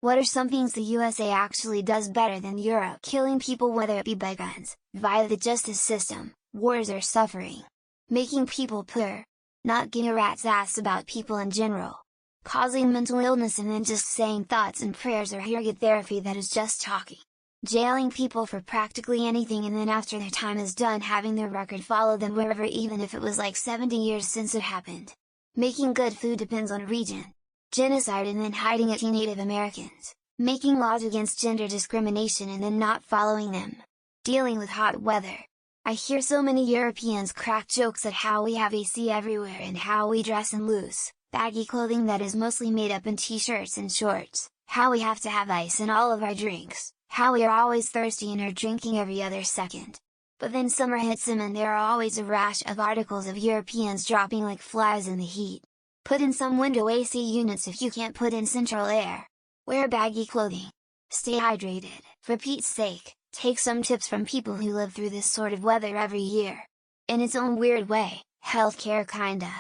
What are some things the USA actually does better than Europe? Killing people, whether it be by guns, via the justice system, wars or suffering. Making people poor. Not giving a rat's ass about people in general. Causing mental illness and then just saying thoughts and prayers, or here get therapy that is just talking. Jailing people for practically anything, and then after their time is done having their record follow them wherever, even if it was like 70 years since it happened. Making good food depends on region. Genocide and then hiding it to Native Americans. Making laws against gender discrimination and then not following them. Dealing with hot weather. I hear so many Europeans crack jokes at how we have AC everywhere and how we dress in loose, baggy clothing that is mostly made up in t-shirts and shorts, how we have to have ice in all of our drinks, how we are always thirsty and are drinking every other second. But then summer hits them and there are always a rash of articles of Europeans dropping like flies in the heat. Put in some window AC units if you can't put in central air. Wear baggy clothing. Stay hydrated, for Pete's sake, take some tips from people who live through this sort of weather every year. In its own weird way, healthcare kinda.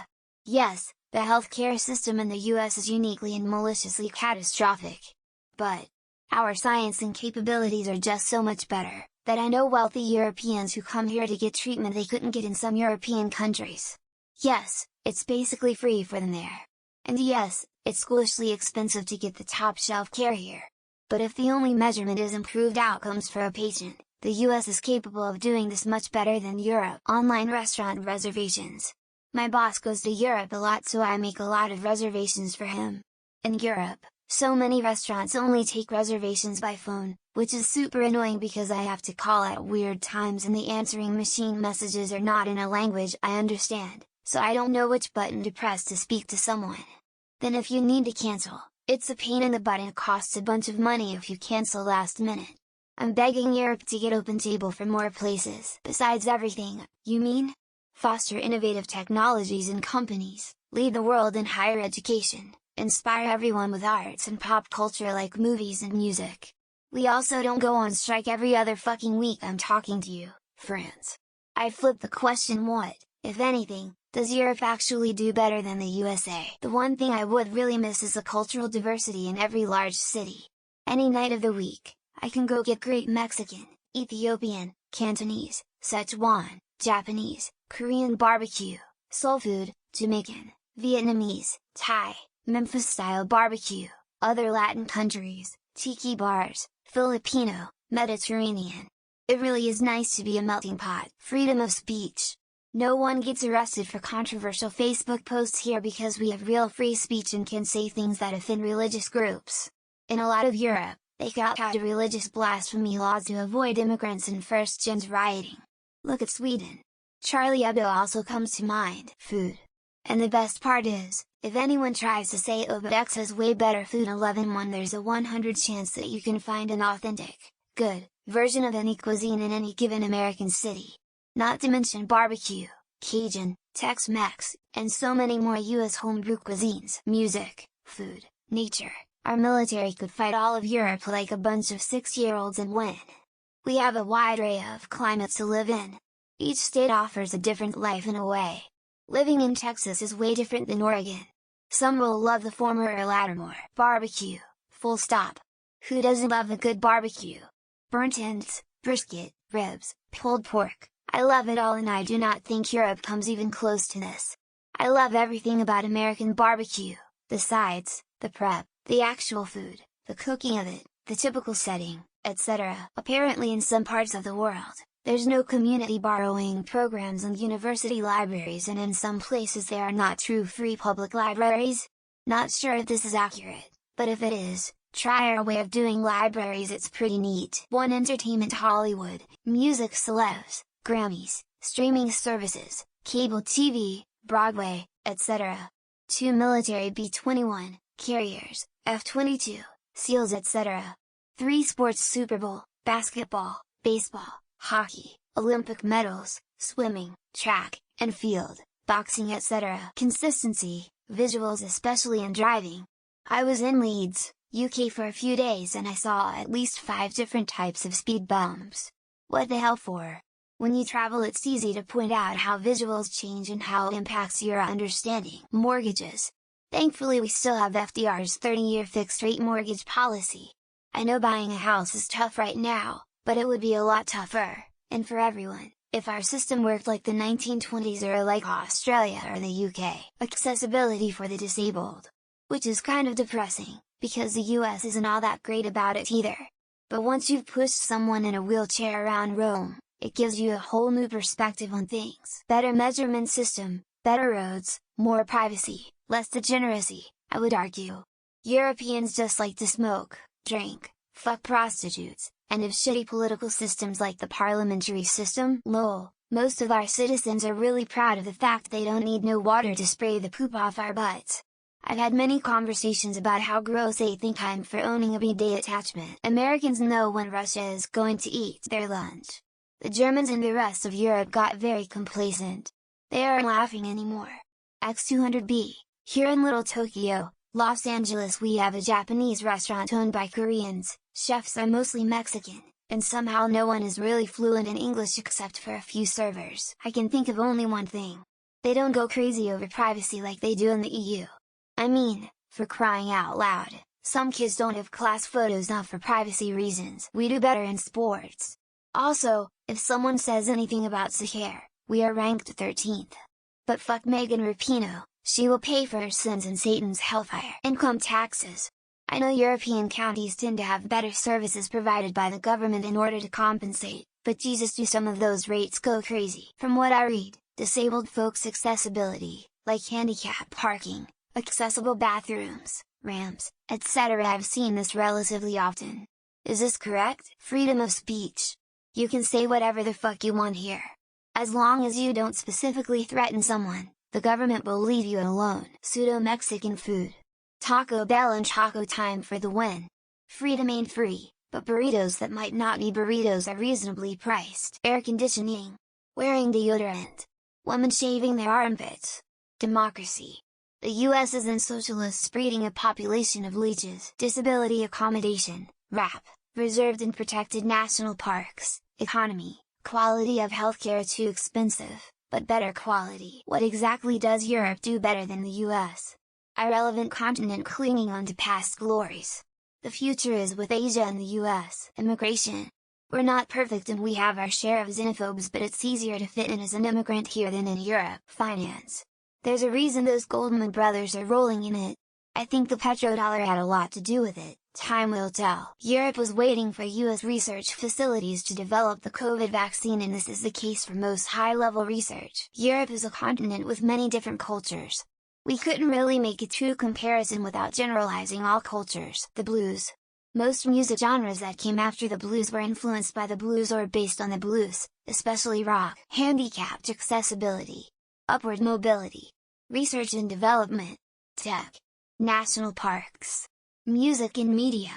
Yes, the healthcare system in the US is uniquely and maliciously catastrophic. But our science and capabilities are just so much better, that I know wealthy Europeans who come here to get treatment they couldn't get in some European countries. Yes, it's basically free for them there. And yes, it's ghoulishly expensive to get the top shelf care here. But if the only measurement is improved outcomes for a patient, the US is capable of doing this much better than Europe. Online restaurant reservations. My boss goes to Europe a lot, so I make a lot of reservations for him. In Europe, so many restaurants only take reservations by phone, which is super annoying because I have to call at weird times and the answering machine messages are not in a language I understand, so I don't know which button to press to speak to someone. Then if you need to cancel, it's a pain in the butt and costs a bunch of money if you cancel last minute. I'm begging Europe to get OpenTable for more places. Besides everything, you mean? Foster innovative technologies and companies, lead the world in higher education, inspire everyone with arts and pop culture like movies and music. We also don't go on strike every other fucking week. I'm talking to you, France. I flip the question: what, if anything, does Europe actually do better than the USA? The one thing I would really miss is the cultural diversity in every large city. Any night of the week, I can go get great Mexican, Ethiopian, Cantonese, Sichuan, Japanese, Korean barbecue, soul food, Jamaican, Vietnamese, Thai, Memphis-style barbecue, other Latin countries, tiki bars, Filipino, Mediterranean. It really is nice to be a melting pot. Freedom of speech. No one gets arrested for controversial Facebook posts here because we have real free speech and can say things that offend religious groups. In a lot of Europe, they got out religious blasphemy laws to avoid immigrants and first-gens rioting. Look at Sweden. Charlie Hebdo also comes to mind. Food. And the best part is, if anyone tries to say oh but X has way better food 11-1, there's a 100 chance that you can find an authentic, good, version of any cuisine in any given American city. Not to mention barbecue, Cajun, Tex-Mex, and so many more US homebrew cuisines. Music, food, nature, our military could fight all of Europe like a bunch of 6-year-olds and win. We have a wide array of climates to live in. Each state offers a different life in a way. Living in Texas is way different than Oregon. Some will love the former or latter more. Barbecue, full stop. Who doesn't love a good barbecue? Burnt ends, brisket, ribs, pulled pork. I love it all and I do not think Europe comes even close to this. I love everything about American barbecue, the sides, the prep, the actual food, the cooking of it, the typical setting, etc. Apparently in some parts of the world, there's no community borrowing programs and university libraries, and in some places there are not true free public libraries. Not sure if this is accurate, but if it is, try our way of doing libraries, it's pretty neat. 1. Entertainment. Hollywood, music, celebs, Grammys, streaming services, cable TV, Broadway, etc. 2. Military. B-21, carriers, F-22, SEALs, etc. 3. Sports. Super Bowl, basketball, baseball, hockey, Olympic medals, swimming, track and field, boxing, etc. Consistency, visuals, especially in driving. I was in Leeds, UK for a few days and I saw at least 5 different types of speed bumps. What the hell for? When you travel it's easy to point out how visuals change and how it impacts your understanding. Mortgages. Thankfully we still have FDR's 30-year fixed-rate mortgage policy. I know buying a house is tough right now, but it would be a lot tougher, and for everyone, if our system worked like the 1920s or like Australia or the UK. Accessibility for the disabled. Which is kind of depressing, because the US isn't all that great about it either. But once you've pushed someone in a wheelchair around Rome, it gives you a whole new perspective on things. Better measurement system, better roads, more privacy, less degeneracy, I would argue. Europeans just like to smoke, drink, fuck prostitutes, and have shitty political systems like the parliamentary system. Lol, most of our citizens are really proud of the fact they don't need no water to spray the poop off our butts. I've had many conversations about how gross they think I'm for owning a bidet attachment. Americans know when Russia is going to eat their lunch. The Germans and the rest of Europe got very complacent. They aren't laughing anymore. X200B, here in Little Tokyo, Los Angeles, we have a Japanese restaurant owned by Koreans, chefs are mostly Mexican, and somehow no one is really fluent in English except for a few servers. I can think of only one thing. They don't go crazy over privacy like they do in the EU. I mean, for crying out loud, some kids don't have class photos not for privacy reasons. We do better in sports. Also, if someone says anything about Sahar, we are ranked 13th. But fuck Megan Rapinoe, she will pay for her sins in Satan's hellfire. Income taxes. I know European counties tend to have better services provided by the government in order to compensate, but Jesus, do some of those rates go crazy. From what I read, disabled folks' accessibility, like handicap parking, accessible bathrooms, ramps, etc. I've seen this relatively often. Is this correct? Freedom of speech. You can say whatever the fuck you want here. As long as you don't specifically threaten someone, the government will leave you alone. Pseudo-Mexican food. Taco Bell and Taco Time for the win. Freedom ain't free, but burritos that might not be burritos are reasonably priced. Air conditioning. Wearing deodorant. Women shaving their armpits. Democracy. The US isn't socialist, breeding a population of leeches. Disability accommodation, RAP, reserved and protected national parks. Economy, quality of healthcare too expensive, but better quality. What exactly does Europe do better than the US? Irrelevant continent clinging on to past glories. The future is with Asia and the US. Immigration. We're not perfect and we have our share of xenophobes, but it's easier to fit in as an immigrant here than in Europe. Finance. There's a reason those Goldman brothers are rolling in it. I think the petrodollar had a lot to do with it. Time will tell. Europe was waiting for US research facilities to develop the COVID vaccine, and this is the case for most high-level research. Europe is a continent with many different cultures. We couldn't really make a true comparison without generalizing all cultures. The blues. Most music genres that came after the blues were influenced by the blues or based on the blues, especially rock. Handicapped accessibility. Upward mobility. Research and development. Tech. National parks. Music and media.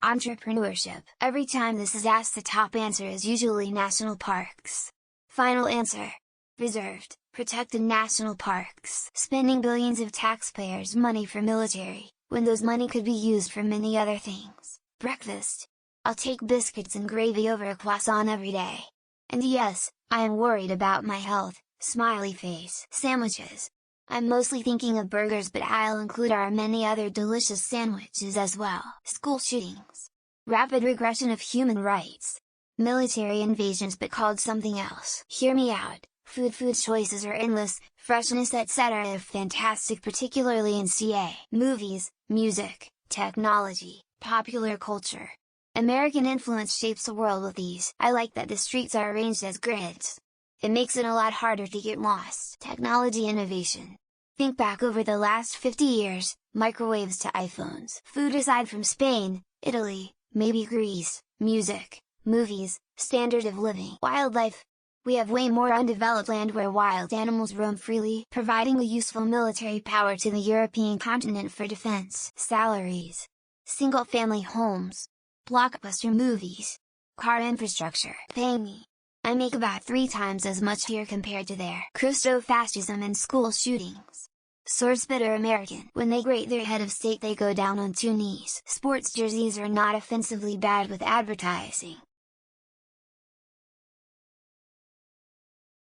Entrepreneurship. Every time this is asked, the top answer is usually national parks. Final answer. Reserved, protected national parks. Spending billions of taxpayers' money for military, when those money could be used for many other things. Breakfast. I'll take biscuits and gravy over a croissant every day. And yes, I am worried about my health. Smiley face. Sandwiches. I'm mostly thinking of burgers, but I'll include our many other delicious sandwiches as well. School shootings. Rapid regression of human rights. Military invasions but called something else. Hear me out. Food choices are endless, freshness etc. are fantastic, particularly in CA. Movies, music, technology, popular culture. American influence shapes the world with ease. I like that the streets are arranged as grids. It makes it a lot harder to get lost. Technology innovation. Think back over the last 50 years, microwaves to iPhones. Food aside from Spain, Italy, maybe Greece, music, movies, standard of living. Wildlife. We have way more undeveloped land where wild animals roam freely, providing a useful military power to the European continent for defense. Salaries. Single-family homes. Blockbuster movies. Car infrastructure. Pay me. I make about 3 times as much here compared to there. Christo-fascism and school shootings. Source: Bitter American. When they grate their head of state they go down on 2 knees. Sports jerseys are not offensively bad with advertising.